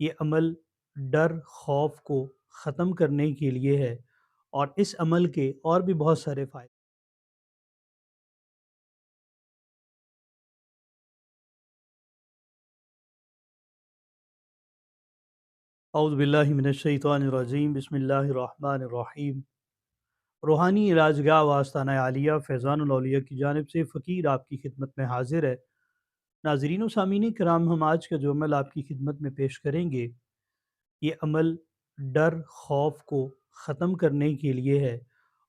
یہ عمل ڈر خوف کو ختم کرنے کے لیے ہے، اور اس عمل کے اور بھی بہت سارے فائدے۔ اعوذ باللہ من الشیطان الرجیم، بسم اللہ الرحمن الرحیم۔ روحانی علاج گاہ وآستانہ عالیہ فیضان الاولیاء کی جانب سے فقیر آپ کی خدمت میں حاضر ہے۔ ناظرین و سامعین کرام، ہم آج کا جو عمل آپ کی خدمت میں پیش کریں گے، یہ عمل ڈر خوف کو ختم کرنے کے لیے ہے،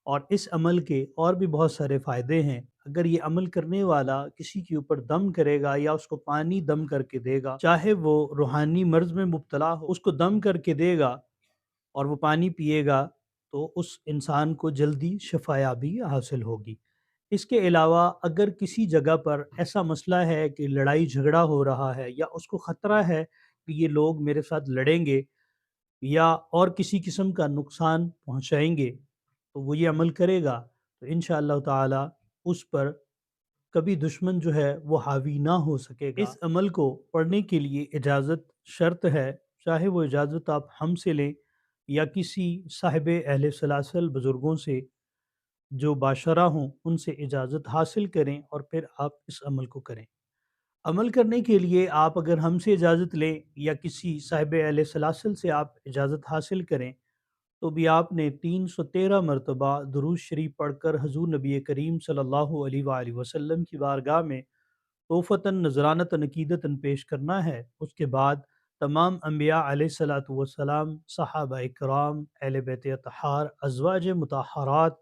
اور اس عمل کے اور بھی بہت سارے فائدے ہیں۔ اگر یہ عمل کرنے والا کسی کے اوپر دم کرے گا یا اس کو پانی دم کر کے دے گا، چاہے وہ روحانی مرض میں مبتلا ہو، اس کو دم کر کے دے گا اور وہ پانی پیے گا، تو اس انسان کو جلدی شفا یابی حاصل ہوگی۔ اس کے علاوہ اگر کسی جگہ پر ایسا مسئلہ ہے کہ لڑائی جھگڑا ہو رہا ہے، یا اس کو خطرہ ہے کہ یہ لوگ میرے ساتھ لڑیں گے یا اور کسی قسم کا نقصان پہنچائیں گے، تو وہ یہ عمل کرے گا تو انشاءاللہ تعالی اس پر کبھی دشمن جو ہے وہ حاوی نہ ہو سکے گا۔ اس عمل کو پڑھنے کے لیے اجازت شرط ہے، چاہے وہ اجازت آپ ہم سے لیں یا کسی صاحب اہل سلاسل بزرگوں سے جو باشرہ ہوں ان سے اجازت حاصل کریں، اور پھر آپ اس عمل کو کریں۔ عمل کرنے کے لیے آپ اگر ہم سے اجازت لیں یا کسی صاحب اہل سلاسل سے آپ اجازت حاصل کریں، تو بھی آپ نے 313 مرتبہ درود شریف پڑھ کر حضور نبی کریم صلی اللہ علیہ وآلہ وسلم کی بارگاہ میں توفتاً نذرانتاً عقیدتاً پیش کرنا ہے۔ اس کے بعد تمام انبیاء علیہ الصلاۃ والسلام، صحابہ کرام، اہل بیت اطہار، ازواج مطہرات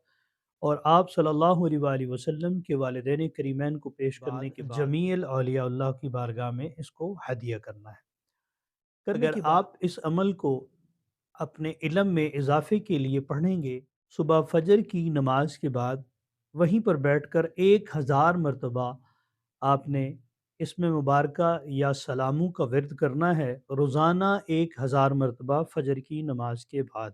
اور آپ صلی اللہ علیہ وآلہ وسلم کے والدین کریمین کو پیش کرنے کے بعد جمیع اولیاء اللہ کی بارگاہ میں اس کو ہدیہ کرنا ہے۔ اگر آپ اس عمل کو اپنے علم میں اضافے کے لیے پڑھیں گے، صبح فجر کی نماز کے بعد وہیں پر بیٹھ کر 1000 مرتبہ آپ نے اسم مبارکہ یا سلاموں کا ورد کرنا ہے، روزانہ 1000 مرتبہ فجر کی نماز کے بعد۔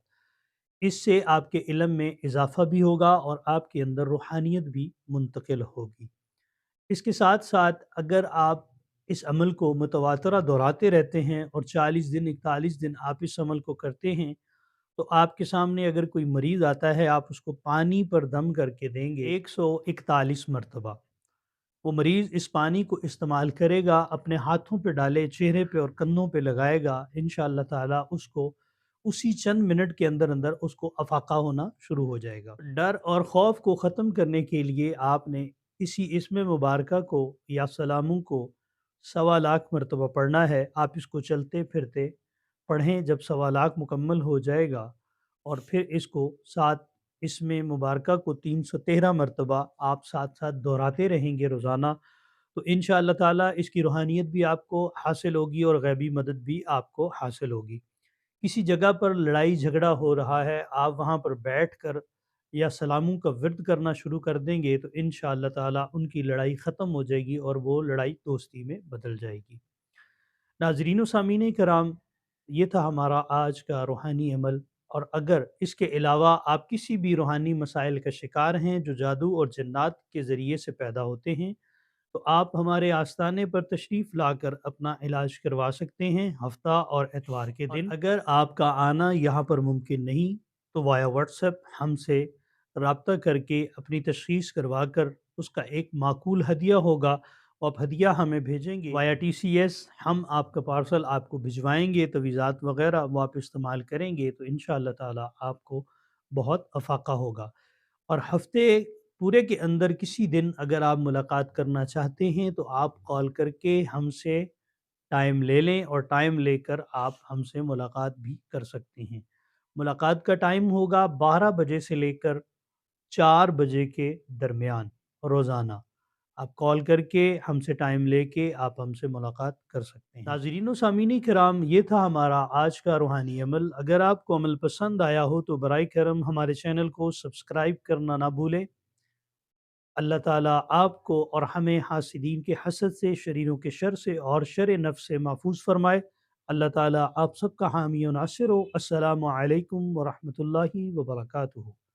اس سے آپ کے علم میں اضافہ بھی ہوگا اور آپ کے اندر روحانیت بھی منتقل ہوگی۔ اس کے ساتھ ساتھ اگر آپ اس عمل کو متواترہ دہراتے رہتے ہیں اور 40 دن 41 دن آپ اس عمل کو کرتے ہیں، تو آپ کے سامنے اگر کوئی مریض آتا ہے، آپ اس کو پانی پر دم کر کے دیں گے 141 مرتبہ، وہ مریض اس پانی کو استعمال کرے گا، اپنے ہاتھوں پہ ڈالے، چہرے پہ اور کندھوں پہ لگائے گا، انشاءاللہ تعالی اس کو اسی چند منٹ کے اندر اندر اس کو افاقہ ہونا شروع ہو جائے گا۔ ڈر اور خوف کو ختم کرنے کے لیے آپ نے اسی اسم مبارکہ کو یا سلاموں کو 1.25 مرتبہ پڑھنا ہے۔ آپ اس کو چلتے پھرتے پڑھیں، جب 1.25 مکمل ہو جائے گا، اور پھر اس کو ساتھ اسم مبارکہ کو 313 مرتبہ آپ ساتھ ساتھ دہراتے رہیں گے روزانہ، تو انشاءاللہ تعالی اس کی روحانیت بھی آپ کو حاصل ہوگی اور غیبی مدد بھی آپ کو حاصل ہوگی۔ کسی جگہ پر لڑائی جھگڑا ہو رہا ہے، آپ وہاں پر بیٹھ کر یا سلاموں کا ورد کرنا شروع کر دیں گے، تو انشاءاللہ تعالی ان کی لڑائی ختم ہو جائے گی اور وہ لڑائی دوستی میں بدل جائے گی۔ ناظرین و سامعین کرام، یہ تھا ہمارا آج کا روحانی عمل، اور اگر اس کے علاوہ آپ کسی بھی روحانی مسائل کا شکار ہیں جو جادو اور جنات کے ذریعے سے پیدا ہوتے ہیں، تو آپ ہمارے آستانے پر تشریف لا کر اپنا علاج کروا سکتے ہیں ہفتہ اور اتوار کے دن۔ اگر آپ کا آنا یہاں پر ممکن نہیں، تو وایا واٹس ایپ ہم سے رابطہ کر کے اپنی تشخیص کروا کر اس کا ایک معقول ہدیہ ہوگا، آپ ہدیہ ہمیں بھیجیں گے وایا ٹی سی ایس، ہم آپ کا پارسل آپ کو بھجوائیں گے، تویزات وغیرہ وہ آپ استعمال کریں گے، تو انشاءاللہ تعالی آپ کو بہت افاقہ ہوگا۔ اور ہفتے پورے کے اندر کسی دن اگر آپ ملاقات کرنا چاہتے ہیں، تو آپ کال کر کے ہم سے ٹائم لے لیں، اور ٹائم لے کر آپ ہم سے ملاقات بھی کر سکتے ہیں۔ ملاقات کا ٹائم ہوگا 12 بجے سے لے کر 4 بجے کے درمیان روزانہ۔ آپ کال کر کے ہم سے ٹائم لے کے آپ ہم سے ملاقات کر سکتے ہیں۔ ناظرین و سامعین کرام، یہ تھا ہمارا آج کا روحانی عمل۔ اگر آپ کو عمل پسند آیا ہو تو برائے کرم ہمارے چینل کو سبسکرائب کرنا نہ بھولیں۔ اللہ تعالیٰ آپ کو اور ہمیں حاسدین کے حسد سے، شریروں کے شر سے اور شر نفس سے محفوظ فرمائے۔ اللہ تعالیٰ آپ سب کا حامی و ناصر ہو۔ السلام علیکم ورحمۃ اللہ وبرکاتہ۔